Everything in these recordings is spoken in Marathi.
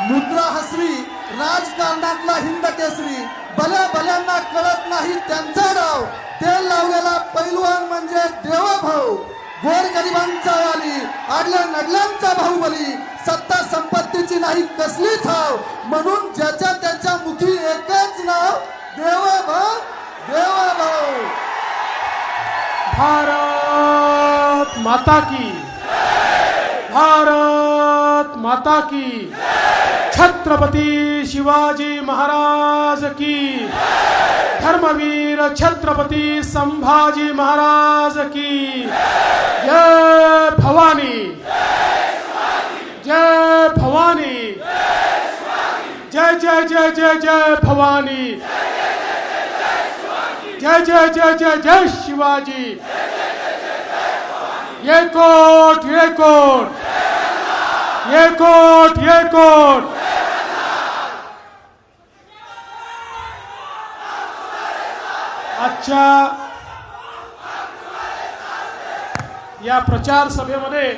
मुद्रा हसरी राजकारणातला हिंद केसरी, भल्या भल्यांना कळत नाही त्यांचा डाव, तेल लावलेला पैलवान म्हणजे देवभाऊ, गोरगरिबांचा वाली, आडल्या नडल्यांचा बाहुबली, सत्ता संपत्तीची नाही कसली ठाव, म्हणून ज्याच्या त्याच्या मुखी एकच नाव, देवभाऊ देवभाऊ। भारत माता की, भारत माता की, छत्रपती शिवाजी महाराज की, धर्मवीर छत्रपती संभाजी महाराज की, जय भवानी, जय भवानी, जय जय जय जय जय भवानी, जय जय जय जय जय शिवाजी, ये कोट ये कोट ये कोट ये कोट। आजच्या या प्रचार सभेमध्ये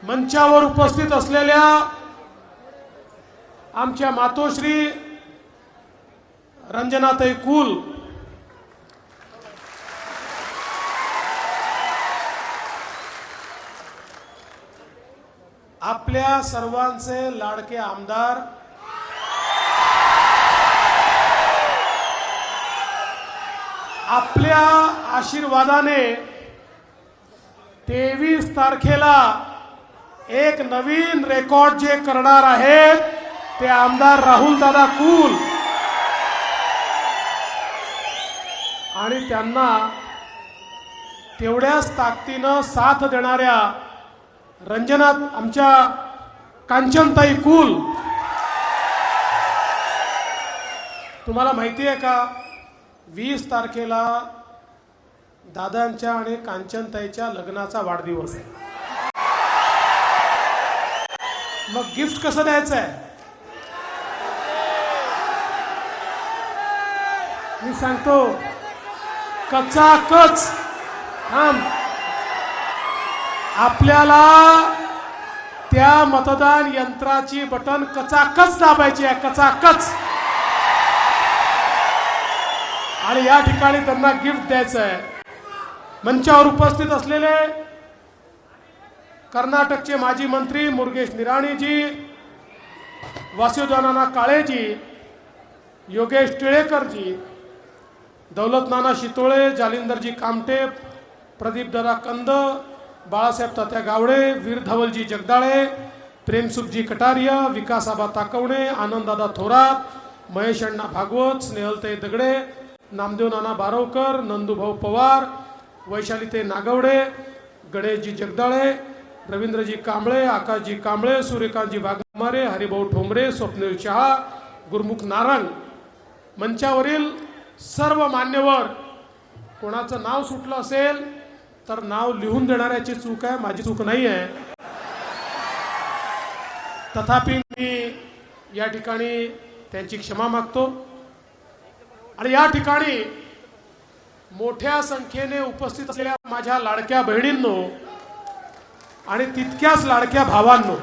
मंचावर उपस्थित असलेल्या आमच्या मातोश्री रंजनाताई कुल, आपल्या सर्वांचे लाडके आमदार आपल्या आशीर्वादाने 23 तारखेला एक नवीन रेकॉर्ड जे करणार आहेत ते आमदार राहुल दादा कुल, आणि त्यांना तेवढ्याच ताकदीनं साथ देणाऱ्या रंजना आमच्या कांचनताई कुल। तुम्हाला माहिती आहे का 20 तारखेला दादांच्या आणि कांचनताईच्या लग्नाचा वाढदिवस आहे। मग गिफ्ट कसं द्यायचं आहे मी सांगतो, कचाकच थांब, आपल्याला त्या मतदान यंत्राची बटन कचाकच दाबायची आहे, कचाकच, आणि या ठिकाणी त्यांना गिफ्ट द्यायचं आहे। मंचावर उपस्थित असलेले कर्नाटकचे माजी मंत्री मुरुगेश निराणीजी, वासुदेव काळेजी, योगेश टिळेकरजी, दौलत नाना शितोळे, जालिंदरजी कामटे, प्रदीप दादा कंद, बाळासाहेब तात्या गावडे, वीर धवलजी जगदाळे, प्रेमसुखजी कटारिया, विकासाबा ताकवणे, आनंददादा थोरात, महेश अण्णा भागवत, स्नेहलताई दगडे, नामदेव नाना बारवकर, नंदूभाऊ पवार, वैशालीताई नागवडे, गणेशजी जगदाळे, रवींद्रजी कांबळे, आकाशजी कांबळे, सूर्यकांतजी वाघमारे, हरिभाऊ ठोंबरे, स्वप्नील शहा, गुरमुख नारंग, मंचावरील सर्व मान्यवर, कोणाचं नाव सुटलं असेल तर नाव लिहून देणाऱ्याची चूक आहे, माझी चूक नाही आहे। तथापि मी या ठिकाणी त्यांची क्षमा मागतो। आणि या ठिकाणी मोठ्या संख्येने उपस्थित असलेल्या माझ्या लाडक्या बहिणींनो आणि तितक्याच लाडक्या भावांनो,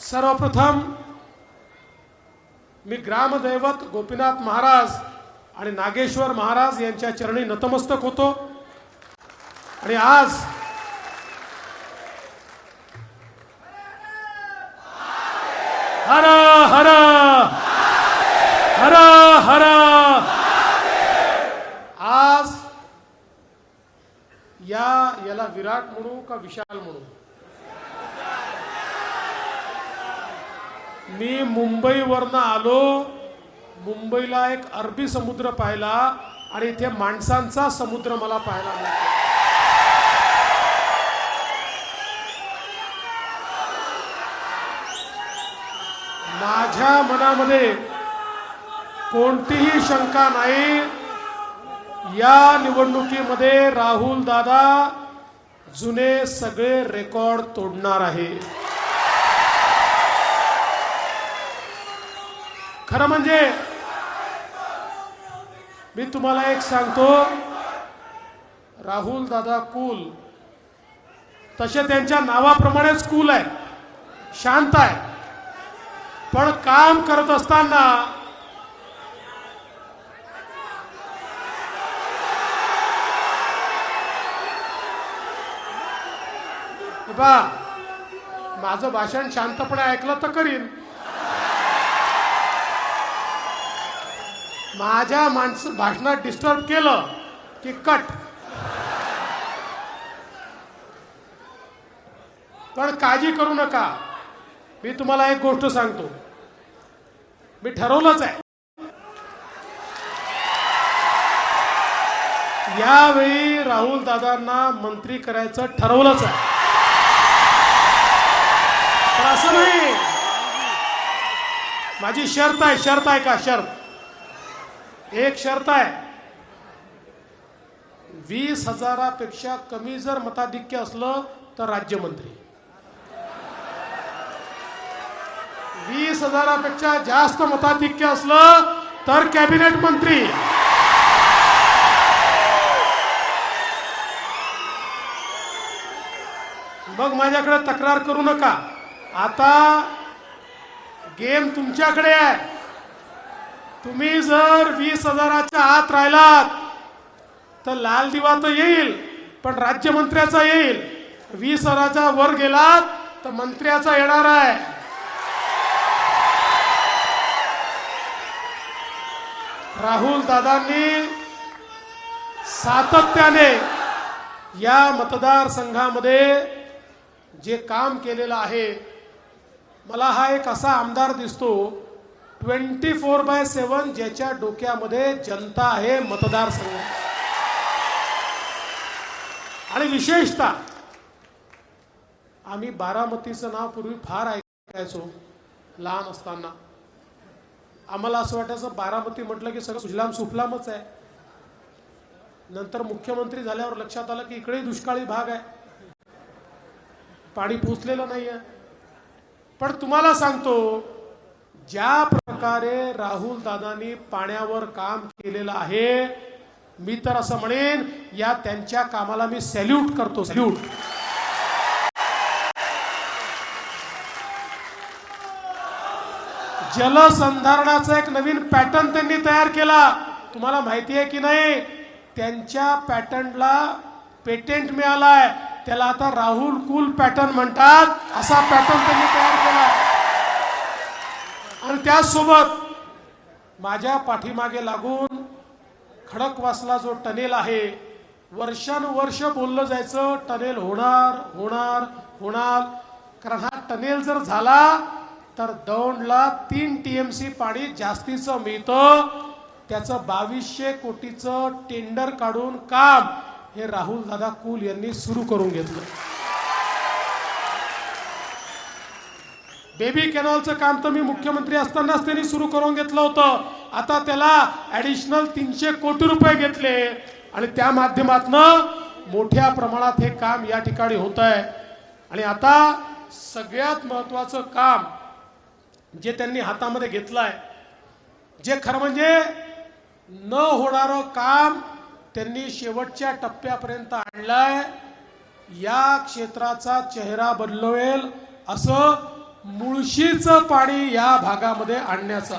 सर्वप्रथम मी ग्रामदैवत गोपीनाथ महाराज आणि नागेश्वर महाराज यांच्या चरणी नतमस्तक होतो। आणि आज हर हर हर हर, आज याला विराट म्हणू का विशाल म्हणू, मी मुंबईवरनं आलो, मुंबईला एक अरबी समुद्र पाहिला आणि इथे माणसांचा समुद्र मला पाहायला मिळतो। माझ्या मनामध्ये कोणतीही शंका नाही, या निवडणुकीमध्ये राहुल दादा जुने सगळे रेकॉर्ड तोडणार आहे। खरं म्हणजे मी तुम्हाला एक सांगतो, राहुल दादा कुल तसे त्यांच्या नावाप्रमाणे स्कूल आहे, शांत आहे, पण काम करत असताना बा माझं भाषण शांतपणे ऐकलं तर करीन, माझ्या भाषणात डिस्टर्ब केलं की कट. पण काळजी करू नका, मी तुम्हाला एक गोष्ट सांगतो, मी ठरवलंच आहे यावेळी राहुल दादांना मंत्री करायचं ठरवलंच आहे. तर असं नाही, माझी शर्त आहे, शर्त आहे का, शर्त एक शर्त आहे, 20,000पेक्षा कमी जर मताधिक्य असलं तर राज्यमंत्री, 20,000पेक्षा जास्त मताधिक्य असलं तर कॅबिनेट मंत्री. मग माझ्याकडे तक्रार करू नका. आता गेम तुमच्याकडे आहे. तुम्ही जर 20,000च्या आत राहिलात तर लाल दिवा तर येईल, पण राज्यमंत्र्याचा येईल. 20,000च्या वर गेलात तर मंत्र्याचा येणार आहे. राहुल दादांनी सातत्याने या मतदारसंघामध्ये जे काम केलेलं आहे, मला हा एक असा आमदार दिसतो 24/7 ज्याच्या डोक्यामध्ये जनता आहे, मतदारसंघ. आणि विशेषतः आम्ही बारामतीचं नाव पूर्वी फार ऐकायचो लहान असताना. आम्हाला असं वाटायचं बारामती म्हटलं की सगळं सुजलाम सुफलामच आहे. नंतर मुख्यमंत्री झाल्यावर लक्षात आलं की इकडेही दुष्काळी भाग आहे, पाणी पोचलेलं नाही आहे. पण तुम्हाला सांगतो, ज्या प्रकारे राहुल दादांनी पाण्यावर काम केलेलं आहे, मी तर असं म्हणेन या त्यांच्या कामाला मी सॅल्यूट करतो, सॅल्यूट. जलसंधारणाचा एक नवीन पॅटर्न त्यांनी तयार केला. तुम्हाला माहिती आहे की नाही, त्यांच्या पॅटर्नला पेटेंट मिळालाय, त्याला आता राहुल कूल पॅटर्न म्हणतात. असा पॅटर्न त्यांनी तयार केला. आणि त्याचसोबत माझ्या पाठीमागे लागून खडकवासला जो टनेल आहे, वर्षानुवर्ष बोललं जायचं टनेल होणार होणार होणार, कारण हा टनेल जर झाला तर दौंडला 3 TMC पाणी जास्तीचं मिळतं. त्याचं 2200 कोटीचं टेंडर काढून काम हे राहुल दादा कुल यांनी सुरू करून घेतलं. बेबी कॅनॉलचं काम तर मी मुख्यमंत्री असतानाच त्यांनी सुरू करून घेतलं होतं. आता त्याला ॲडिशनल 300 कोटी रुपये घेतले आणि त्या माध्यमातून मोठ्या प्रमाणात हे काम या ठिकाणी होत आहे. आणि आता सगळ्यात महत्त्वाचं काम जे त्यांनी हातामध्ये घेतलं आहे, जे खरं म्हणजे न होणारं काम त्यांनी शेवटच्या टप्प्यापर्यंत आणलंय. या क्षेत्राचा चेहरा बदलवेल असं मुळशीचं पाणी या भागामध्ये आणण्याचा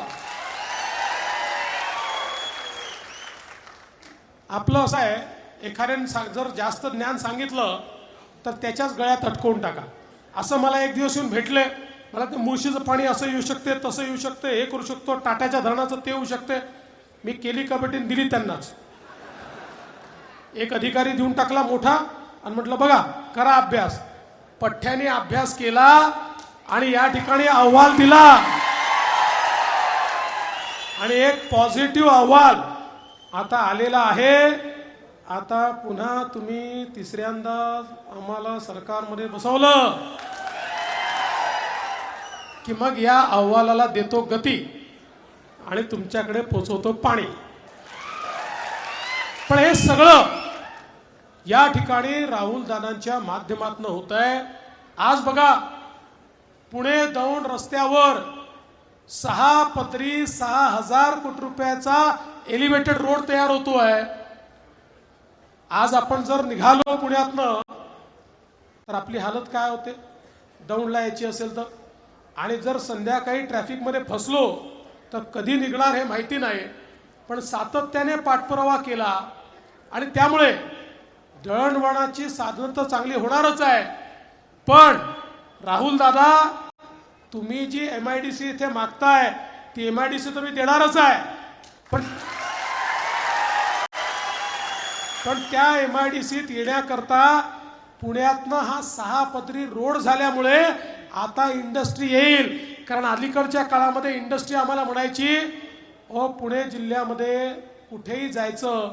आपलं असं आहे. एखाद्याने जर जास्त ज्ञान सांगितलं तर त्याच्याच गळ्यात अटकवून टाका. असं मला एक दिवस येऊन भेटले, मला ते मुळशीचं पाणी असं येऊ शकते, तसं येऊ शकते, हे करू शकतो, टाट्याच्या धरणाचं ते येऊ शकते. मी केली कमिटीने दिली त्यांनाच. एक अधिकारी देऊन टाकला मोठा आणि म्हटलं बघा करा अभ्यास. पठ्ठ्याने अभ्यास केला आणि या ठिकाणी अहवाल दिला आणि एक पॉझिटिव्ह अहवाल आता आलेला आहे. आता पुन्हा तुम्ही तिसऱ्यांदा आम्हाला सरकारमध्ये बसवलं की मग या अहवालाला देतो गती आणि तुमच्याकडे पोचवतो पाणी. पण हे सगळं या ठिकाणी राहुल दादांच्या माध्यमातून होत आहे. आज बघा पुणे दौंड रस्त्यावर 6 पदरी 6,000 कोटी रुपयाचा एलिव्हेटेड रोड तयार होतो आहे. आज आपण जर निघालो पुण्यातनं तर आपली हालत काय होते दौंडला यायची असेल तर. आणि जर संध्याकाळी ट्रॅफिकमध्ये फसलो तर कधी निघणार हे माहिती नाही, पण सातत्याने पाठपुरावा केला आणि त्यामुळे दळणवळणाची साधनं तर चांगली होणारच आहे. पण राहुल दादा, तुम्ही जी MIDC इथे मागताय ती MIDC तुम्ही देणारच आहे, पण त्या MIDCत येण्याकरता पुण्यातनं हा 6 पदरी रोड झाल्यामुळे आता इंडस्ट्री येईल. कारण अलीकडच्या काळामध्ये इंडस्ट्री आम्हाला म्हणायची पुणे जिल्ह्यामध्ये कुठेही जायचं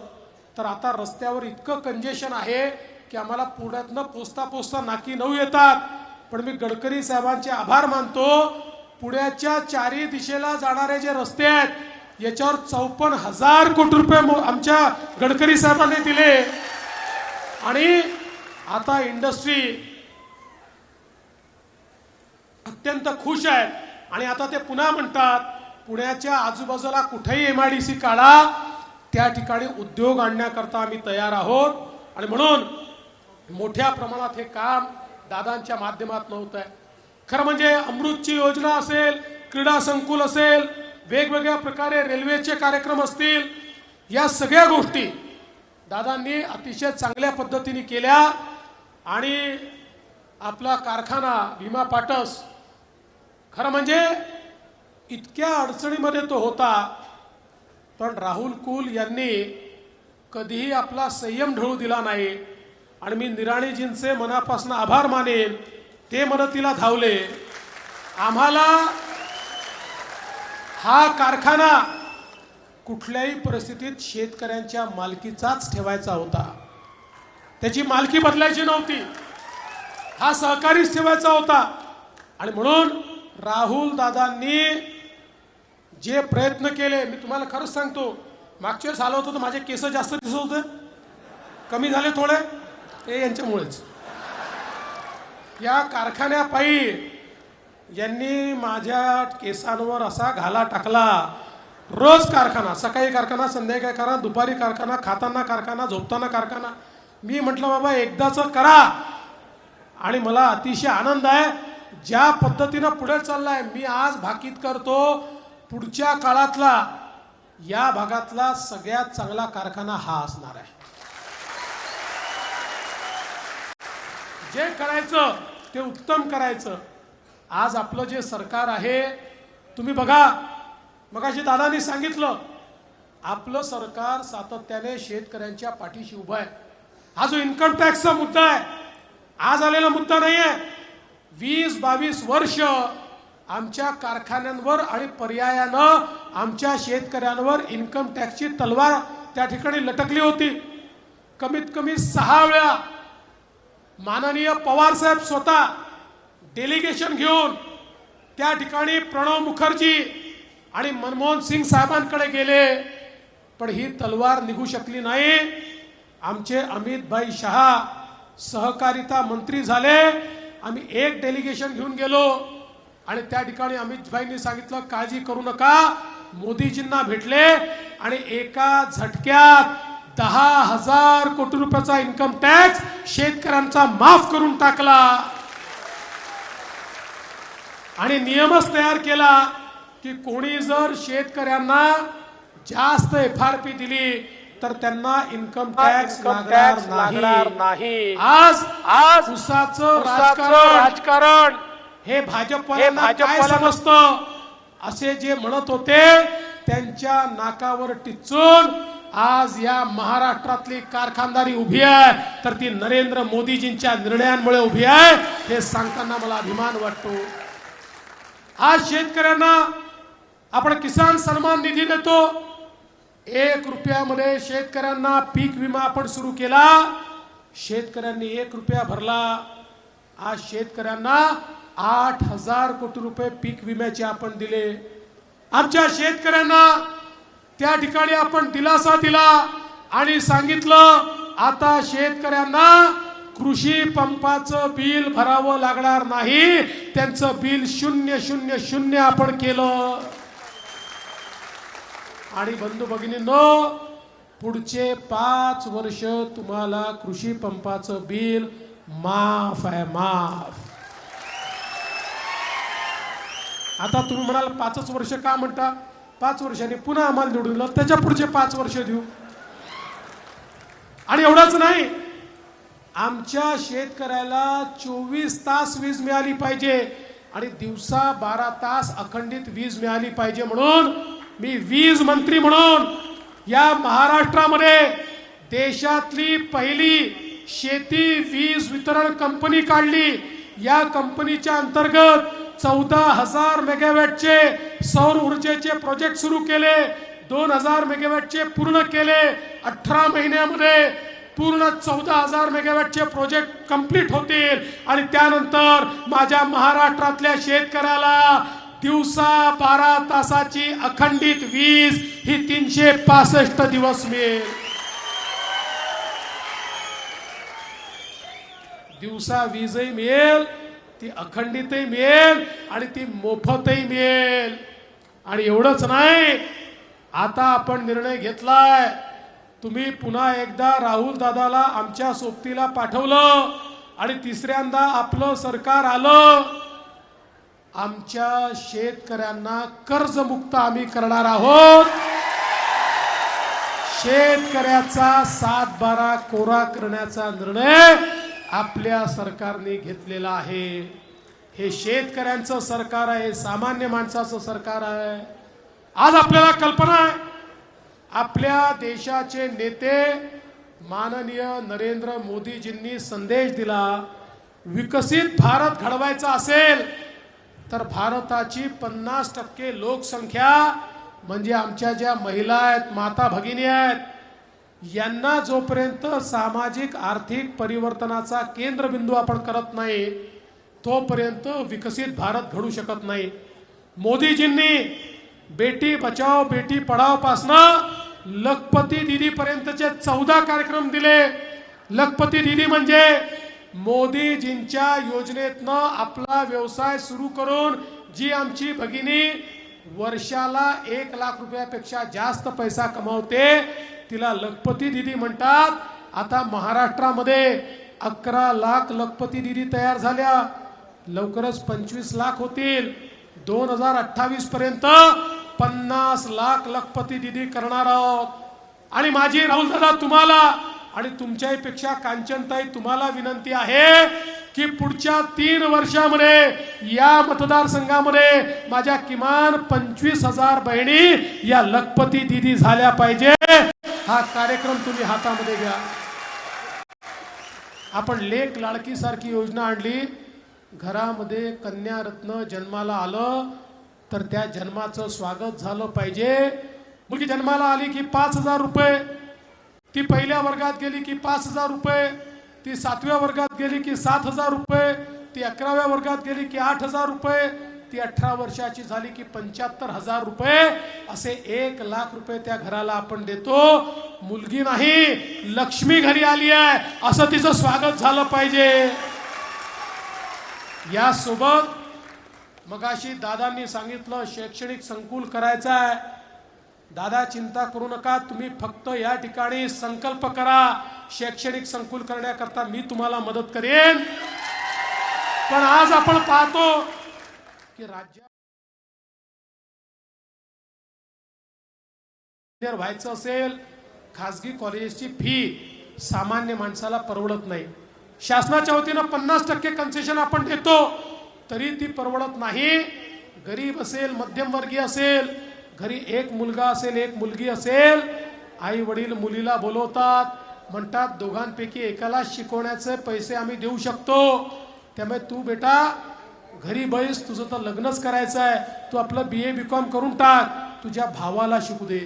तर आता रस्त्यावर इतकं कंजेशन आहे की आम्हाला पुण्यातनं पोचता नाकी 9 येतात. पण मी गडकरी साहेबांचे आभार मानतो, पुण्याच्या 4ही दिशेला जाणारे जे रस्ते आहेत याच्यावर 54,000 कोटी रुपये आमच्या गडकरी साहेबांनी दिले. आणि आता इंडस्ट्री अत्यंत खुश आहेत. आणि आता ते पुन्हा म्हणतात पुण्याच्या आजूबाजूला कुठेही MIDC काढा, त्या ठिकाणी उद्योग आणण्याकरता आम्ही तयार आहोत. आणि म्हणून मोठ्या प्रमाणात हे काम दादांच्या माध्यमातून होत आहे. खरं म्हणजे अमृतची योजना असेल, क्रीडा संकुल असेल, वेगवेगळ्या प्रकारे रेल्वेचे कार्यक्रम असतील, या सगळ्या गोष्टी दादांनी अतिशय चांगल्या पद्धतीने केल्या. आणि आपला कारखाना भीमा पाटस खरं म्हणजे इतक्या अडचणीमध्ये तो होता, पण राहुल कुल यांनी कधीही आपला संयम ढळू दिला नाही. आणि मी निराणीजींचे मनापासून आभार मानेन, ते मदतीला धावले. आम्हाला हा कारखाना कुठल्याही परिस्थितीत शेतकऱ्यांच्या मालकीचाच ठेवायचा होता, त्याची मालकी बदलायची नव्हती, हा सहकारीच ठेवायचा होता. आणि म्हणून राहुल दादांनी जे प्रयत्न केले, मी तुम्हाला खरंच सांगतो, मागच्या वेळेस आलो होतो तर माझे केस जास्त दिसत होते, कमी झाले थोडे, ते यांच्यामुळेच. या कारखान्यापायी यांनी माझ्या केसांवर असा घाला टाकला. रोज कारखाना, सकाळी कारखाना, संध्याकाळी कारखाना, दुपारी कारखाना, खाताना कारखाना, झोपताना कारखाना. मी म्हटलं बाबा एकदाचं करा. आणि मला अतिशय आनंद आहे ज्या पद्धतीनं पुढे चाललाय. मी आज भाकीत करतो पुढच्या काळातला या भागातला सगळ्यात चांगला कारखाना हा असणार आहे. जे करायचं ते उत्तम करायचं. आज आपलं जे सरकार आहे, तुम्ही बघा, मगाशी दादांनी सांगितलं, आपलं सरकार सातत्याने शेतकऱ्यांच्या पाठीशी उभं आहे. हा जो इन्कम टॅक्सचा मुद्दा आहे, आज आलेला मुद्दा नाही आहे. 20-22 वर्ष आमच्या कारखान्यांवर आणि पर्यायानं आमच्या शेतकऱ्यांवर इन्कम टॅक्सची तलवार त्या ठिकाणी लटकली होती. कमीत कमी 6 वेळा माननीय पवार साहेब स्वतः डेलिगेशन घेऊन त्या ठिकाणी प्रणव मुखर्जी आणि मनमोहन सिंग साहेबांकडे गेले, पण ही तलवार निघू शकली नाही. आमचे अमित भाई शहा सहकारिता मंत्री झाले. आम्ही एक डेलिगेशन घेऊन गेलो आणि त्या ठिकाणी अमित भाईंनी सांगितलं काळजी करू नका, मोदीजींना भेटले आणि एका झटक्यात 10,000 कोटी रुपयाचा इन्कम टॅक्स शेतकऱ्यांचा माफ करून टाकला. आणि नियमच तयार केला की कोणी जर शेतकऱ्यांना जास्त FRP दिली तर त्यांना इन्कम टॅक्स लागणार नाही. आज उसाचं राजकारण हे भाजपला काय समजतं असे जे म्हणत होते त्यांच्या नाकावर टिचून आज या महाराष्ट्रातली कारखानदारी उभी आहे, तर ती नरेंद्र मोदीजींच्या निर्णयांमुळे उभी आहे. हे सांगताना मला अभिमान वाटतो. आज शेतकऱ्यांना आपण किसान सन्मान निधी देतो. 1 रुपयामध्ये शेतकऱ्यांना पीक विमा आपण सुरू केला. शेतकऱ्यांनी 1 रुपया भरला. आज शेतकऱ्यांना 8,000 कोटी रुपये पीक विम्याचे आपण दिले. आमच्या शेतकऱ्यांना त्या ठिकाणी आपण दिलासा दिला आणि सांगितलं आता शेतकऱ्यांना कृषी पंपाचं बिल भरावं लागणार नाही, त्यांचं बिल 000 आपण केलं. आणि बंधू भगिनींनो, पुढचे 5 वर्ष तुम्हाला कृषी पंपाचं बिल माफ आहे, माफ. आता तुम्ही म्हणाल 5च वर्ष का म्हणता? 5 वर्षांनी पुन्हा आम्हाला निवडून दिलं, त्याच्या पुढचे 5 वर्ष देऊ. आणि एवढंच नाही, आमच्या शेतकऱ्याला 24 तास वीज मिळाली पाहिजे आणि दिवसा 12 तास अखंडित वीज मिळाली पाहिजे. म्हणून मी वीज मंत्री म्हणून या महाराष्ट्रामध्ये देशातली पहिली शेती वीज वितरण कंपनी काढली. या कंपनीच्या अंतर्गत 14,000 मेगावॅटचे सौर ऊर्जेचे प्रोजेक्ट सुरू केले. 2,000 मेगावॅटचे पूर्ण केले. 18 महिन्यामध्ये पूर्ण 14,000 मेगावॅटचे प्रोजेक्ट कंप्लीट होतील. आणि त्यानंतर माझ्या महाराष्ट्रातल्या शेतकऱ्याला दिवसा 12 तासाची अखंडित वीज ही 365 दिवस मिळेल. दिवसा वीजही मिळेल, ती अखंडितही मिळेल आणि ती मोफतही मिळेल. आणि एवढंच नाही, आता आपण निर्णय घेतलाय, तुम्ही पुन्हा एकदा राहुल दादाला आमच्या सोबतीला पाठवलं आणि तिसऱ्यांदा आपलं सरकार आलं. आमच्या शेतकऱ्यांना कर्जमुक्त आम्ही करणार आहोत. शेतकऱ्याचा 7/12 कोरा करण्याचा निर्णय आपल्या सरकारने घेतलेला आहे. हे शेतकऱ्यांचं सरकार आहे, सामान्य माणसाचं सरकार आहे. आज आपल्याला कल्पना आहे, आपल्या देशाचे नेते माननीय नरेंद्र मोदीजींनी संदेश दिला, विकसित भारत घडवायचा असेल तर भारताची 50% लोकसंख्या म्हणजे आमच्या ज्या महिला आहेत, माता भगिनी आहेत, यांना जोपर्यंत सामाजिक आर्थिक परिवर्तनाचा केंद्रबिंदू आपण करत नाही तोपर्यंत विकसित भारत घडू शकत नाही. मोदीजींनी बेटी बचाओ बेटी पढाओ पासनं लखपती दीदी पर्यंतचे 14 कार्यक्रम दिले. लखपती दीदी म्हणजे मोदीजींच्या योजनेतनं आपला व्यवसाय सुरू करून जी आमची भगिनी वर्षाला 1 लाख रुपयापेक्षा जास्त पैसा कमावते तिला लखपती दीदी म्हणतात. आता महाराष्ट्रामध्ये 11 लाख लखपती दीदी तयार झाल्या. लवकरच 25 लाख होतील. 2028 पर्यंत 50 लाख लखपती दीदी करणार आहोत. आणि माझी राहुल दादा तुम्हाला आणि तुमच्यापेक्षा कांचनताई तुम्हाला विनंती आहे की पुढच्या 3 वर्षामध्ये या मतदारसंघामध्ये माझ्या किमान 25,000 बहिणी या लखपती दीदी झाल्या पाहिजे. हा कार्यक्रम तुम्ही हातामध्ये घ्या. आपण लेक लाडकी सारखी योजना आणली. घरामध्ये कन्या रत्न जन्माला आलं तर त्या जन्माचं स्वागत झालं पाहिजे. मुलगी जन्माला आली की 5,000 रुपये, ती पहिल्या वर्गात गेली की 5,000 रुपये, ती 7व्या वर्गात गेली की 7,000 रुपये, ती 11व्या वर्गात गेली की 8,000 रुपये, ती 18 वर्षाची झाली की 75,000 रुपये, असे 1 लाख रुपये त्या घराला आपण देतो. मुलगी नाही, लक्ष्मी घरी आली आहे असं तिचं स्वागत झालं पाहिजे. यासोबत मगाशी दादांनी सांगितलं शैक्षणिक संकुल करायचं आहे. दादा चिंता करू नका, तुम्ही फक्त या ठिकाणी संकल्प करा. शैक्षणिक संकुल करण्याकरता मी तुम्हाला मदत करेन. पण आज आपण पाहतो की राज्यात व्हायचं असेल, खासगी कॉलेजची फी सामान्य माणसाला परवडत नाही. शासनाच्या वतीनं 50% कन्सेशन आपण देतो तरी ती परवडत नाही. गरीब असेल, मध्यमवर्गीय असेल, घरी एक मुलगा असेल एक मुलगी असेल, आई वडील मुलीला बोलवतात, म्हणतात दोघांपैकी एकाला शिकवण्याचे पैसे आम्ही देऊ शकतो, त्यामुळे तू बेटा घरी बैस, तुझं तर लग्नच करायचं आहे, तू आपलं BA BCom करून टाक, तुझ्या भावाला शिकू दे.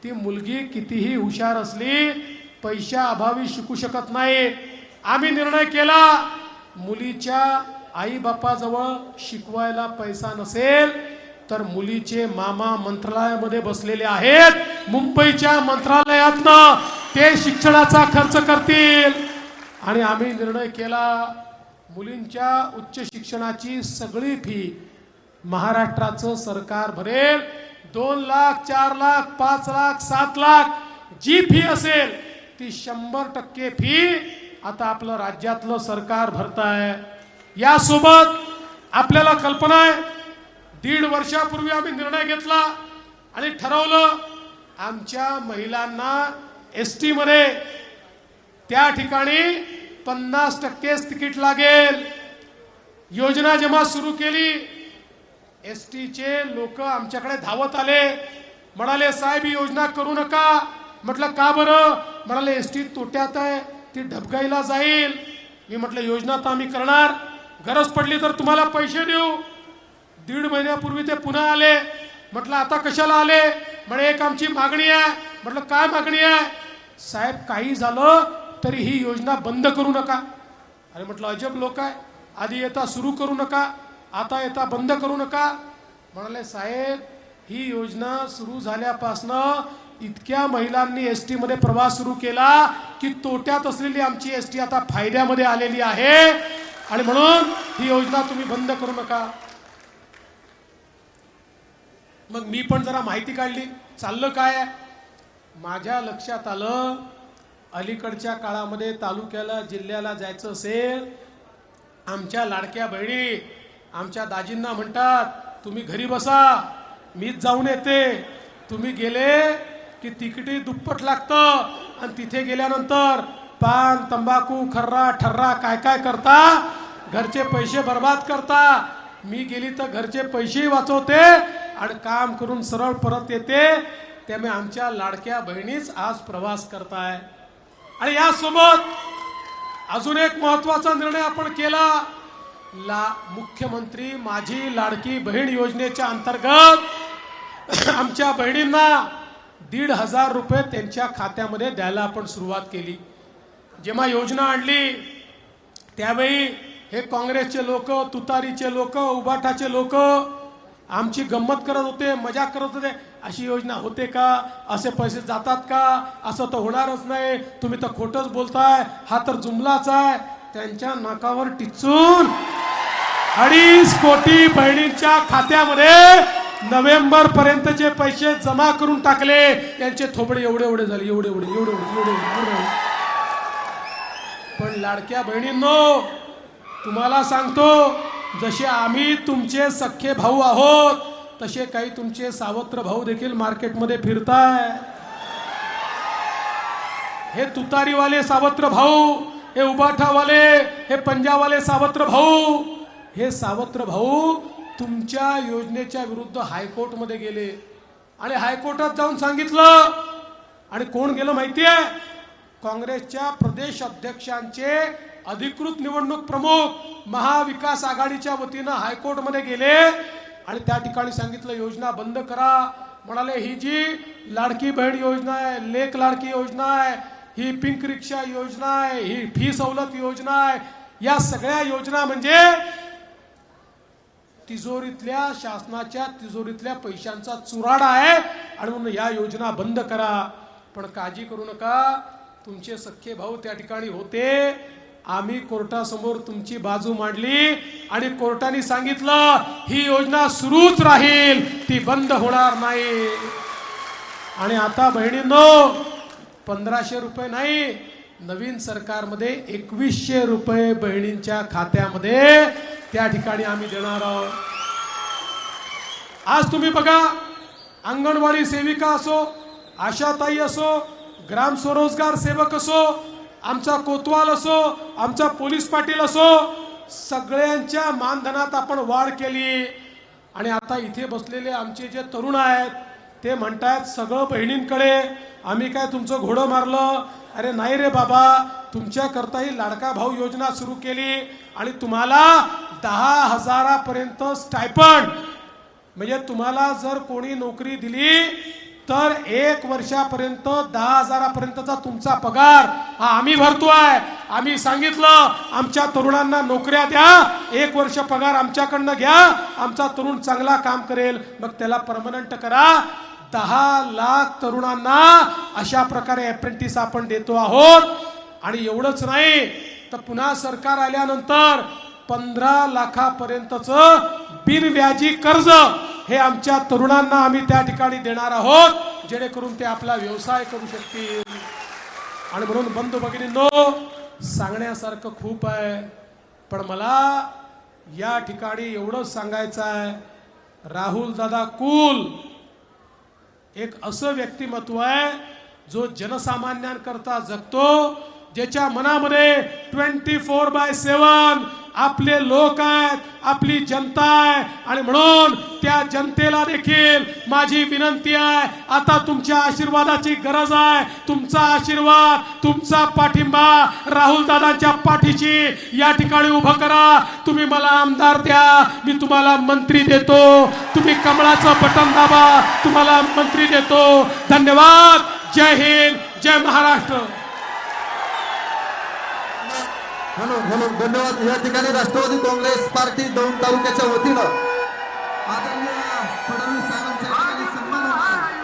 ती मुलगी कितीही हुशार असली पैशा अभावी शिकू शकत नाही. आम्ही निर्णय केला, मुलीच्या आई बापाजवळ शिकवायला पैसा नसेल तर मुलीचे मामा मंत्रालयामध्ये बसलेले आहेत, मुंबईच्या मंत्रालयातनं ते शिक्षणाचा खर्च करतील. आणि आम्ही निर्णय केला, मुलींच्या उच्च शिक्षणाची सगळी फी महाराष्ट्राचं सरकार भरेल. 2 लाख 4 लाख 5 लाख 7 लाख जी फी असेल ती 100% फी आता आपलं राज्यातलं सरकार भरताय. यासोबत आपल्याला कल्पना आहे, 1.5 वर्षापूर्वी आम्ही निर्णय घेतला आणि ठरवलं आमच्या महिलांना एसटी मध्ये त्या ठिकाणी 50% तिकीट लागेल. योजना जेव्हा सुरू केली, एसटीचे लोक आमच्याकडे धावत आले, म्हणाले साहेब ही योजना करू नका. म्हटलं का बरं? म्हणाले एसटी तोट्यात आहे, ती ढबकाईला जाईल. मी म्हटलं योजना तर आम्ही करणार, गरज पडली तर तुम्हाला पैसे देऊ. 1.5 महिन्यापूर्वी ते पुन्हा आले. म्हटलं आता कशाला आले? म्हणे एक आमची मागणी आहे. म्हटलं काय मागणी आहे? साहेब काही झालं तरी ही योजना बंद करू नका. अरे म्हटलं अजब लोक आहे, आधी येता सुरू करू नका, आता येता बंद करू नका. म्हणाले साहेब ही योजना सुरू झाल्यापासनं इतक्या महिलांनी एसटी मध्ये प्रवास सुरू केला की तोट्यात असलेली आमची एसटी आता फायद्यामध्ये आलेली आहे आणि म्हणून ही योजना तुम्ही बंद करू नका. मग मी पण जरा माहिती काढली, चाललं काय. माझ्या लक्षात आलं अलीकडच्या काळामध्ये तालुक्याला जिल्ह्याला जायचं असेल, आमच्या लाडक्या बहिणी आमच्या दाजींना म्हणतात तुम्ही घरी बसा, मीच जाऊन येते. तुम्ही गेले की तिकिटी दुप्पट लागतं आणि तिथे गेल्यानंतर पान तंबाखू खर्रा ठर्रा काय काय करता, घरचे पैसे बर्बाद करता. मी गेली तर घरचे पैसेही वाचवते आणि काम करून सरळ परत येते. त्यामुळे आमच्या लाडक्या बहिणीच आज प्रवास करताय. आणि यासोबत अजून एक महत्वाचा निर्णय आपण केला. मुख्यमंत्री माझी लाडकी बहीण योजनेच्या अंतर्गत आमच्या बहिणींना 1,500 रुपये त्यांच्या खात्यामध्ये द्यायला आपण सुरुवात केली. जेव्हा योजना आणली त्यावेळी हे काँग्रेसचे लोक, तुतारीचे लोक, उबाठाचे लोक आमची गंमत करत होते, मजाक करत होते. अशी योजना होते का? असे पैसे जातात का? असं तर होणारच नाही, तुम्ही तर खोटंच बोलताय, हा तर जुमलाच आहे. त्यांच्या नाकावर टिचून 2.5 कोटी बहिणींच्या खात्यामध्ये नोव्हेंबर पर्यंतचे पैसे जमा करून टाकले. यांचे थोबडे एवढे एवढे झाले, एवढे एवढे एवढे एवढे एवढे. पण लाडक्या बहिणींनो तुम्हाला सांगतो, जसे आम्ही तुमचे सख्खे भाऊ आहोत तसे काही तुमचे सावत्र भाऊ देखील मार्केटमध्ये फिरताय. हे तुतारीवाले सावत्र भाऊ, हे उबाठावाले, हे पंजावाले सावत्र भाऊ, हे सावत्र भाऊ तुमच्या योजनेच्या विरुद्ध हायकोर्टमध्ये गेले आणि हायकोर्टात जाऊन सांगितलं. आणि कोण गेलं माहितीये? काँग्रेसच्या प्रदेश अध्यक्षांचे अधिकृत निवडणूक प्रमुख महाविकास आघाडीच्या वतीनं हायकोर्टमध्ये गेले आणि त्या ठिकाणी सांगितलं योजना बंद करा. म्हणाले ही जी लाडकी बहीण योजना आहे, लेक लाडकी योजना आहे, ही पिंक रिक्षा योजना आहे, ही फी सवलत योजना आहे, या सगळ्या योजना म्हणजे तिजोरीतल्या शासनाच्या तिजोरीतल्या पैशांचा चुराडा आहे आणि म्हणून या योजना बंद करा. पण काळजी करू नका, तुमचे सख्खे भाऊ त्या ठिकाणी होते. आम्ही कोर्टासमोर तुमची बाजू मांडली आणि कोर्टाने सांगितलं ही योजना सुरूच राहील, ती बंद होणार नाही. आणि आता बहिणींनो 1,500 रुपये नाही, नवीन सरकारमध्ये 2,100 रुपये बहिणींच्या खात्यामध्ये त्या ठिकाणी आम्ही देणार आहोत. आज तुम्ही बघा, अंगणवाडी सेविका असो, आशाताई असो, ग्राम स्वरोजगार सेवक असो, आमचा कोतवाल असो, आमचा पोलीस पाटील असो, सगळ्यांच्या मानधनात आपण वाढ केली. आणि आता इथे बसलेले आमचे जे तरुण आहेत ते म्हणतायत सगळं बहिणींकडे, आम्ही काय तुमचं घोडं मारलं? अरे नाही रे बाबा, तुमच्या करता ही लाडका भाऊ योजना सुरू केली आणि तुम्हाला 10,000 पर्यंत स्टायपंड, म्हणजे तुम्हाला जर कोणी नोकरी दिली तर 1 वर्षापर्यंत 10,000 पर्यंतचा तुमचा पगार हा आम्ही भरतोय. आम्ही सांगितलं आमच्या तरुणांना नोकऱ्या द्या, 1 वर्ष पगार आमच्याकडनं घ्या, आमचा तरुण चांगला काम करेल, मग त्याला परमनंट करा. 10 लाख तरुणांना अशा प्रकारे अप्रेंटिस आपण देतो आहोत. आणि एवढंच नाही तर पुन्हा सरकार आल्यानंतर 15 लाखापर्यंतचं बिनव्याजी कर्ज हे आमच्या तरुणांना आम्ही त्या ठिकाणी देणार आहोत, जेणेकरून ते आपला व्यवसाय करू शकतील. आणि म्हणून बंधू भगिनींनो, सांगण्यासारखं खूप आहे, पण मला या ठिकाणी एवढंच सांगायचं आहे, राहुल दादा कुल एक असं व्यक्तिमत्व आहे जो जनसामान्यांकरता जगतो, ज्याच्या मनामध्ये 24/7 आपले लोक आहेत, आपली जनता आहे. आणि म्हणून त्या जनतेला देखील माझी विनंती आहे, आता तुमच्या आशीर्वादाची गरज आहे. तुमचा आशीर्वाद, तुमचा पाठिंबा राहुल दादांच्या पाठीशी या ठिकाणी उभं करा. तुम्ही मला आमदार द्या, मी तुम्हाला मंत्री देतो. तुम्ही कमळाचं बटन दाबा, तुम्हाला मंत्री देतो. धन्यवाद. जय हिंद, जय महाराष्ट्र. धन्यवाद. या ठिकाणी राष्ट्रवादी काँग्रेस पार्टी दौंड तालुक्याच्या वतीनं आदरणीय फडणवीस साहेबांचा या ठिकाणी सन्मान होणार आहे.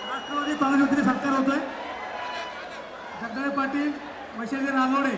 राष्ट्रवादी काँग्रेस सरकार होतोय. जगदाळे पाटील, वैशाली रानोडे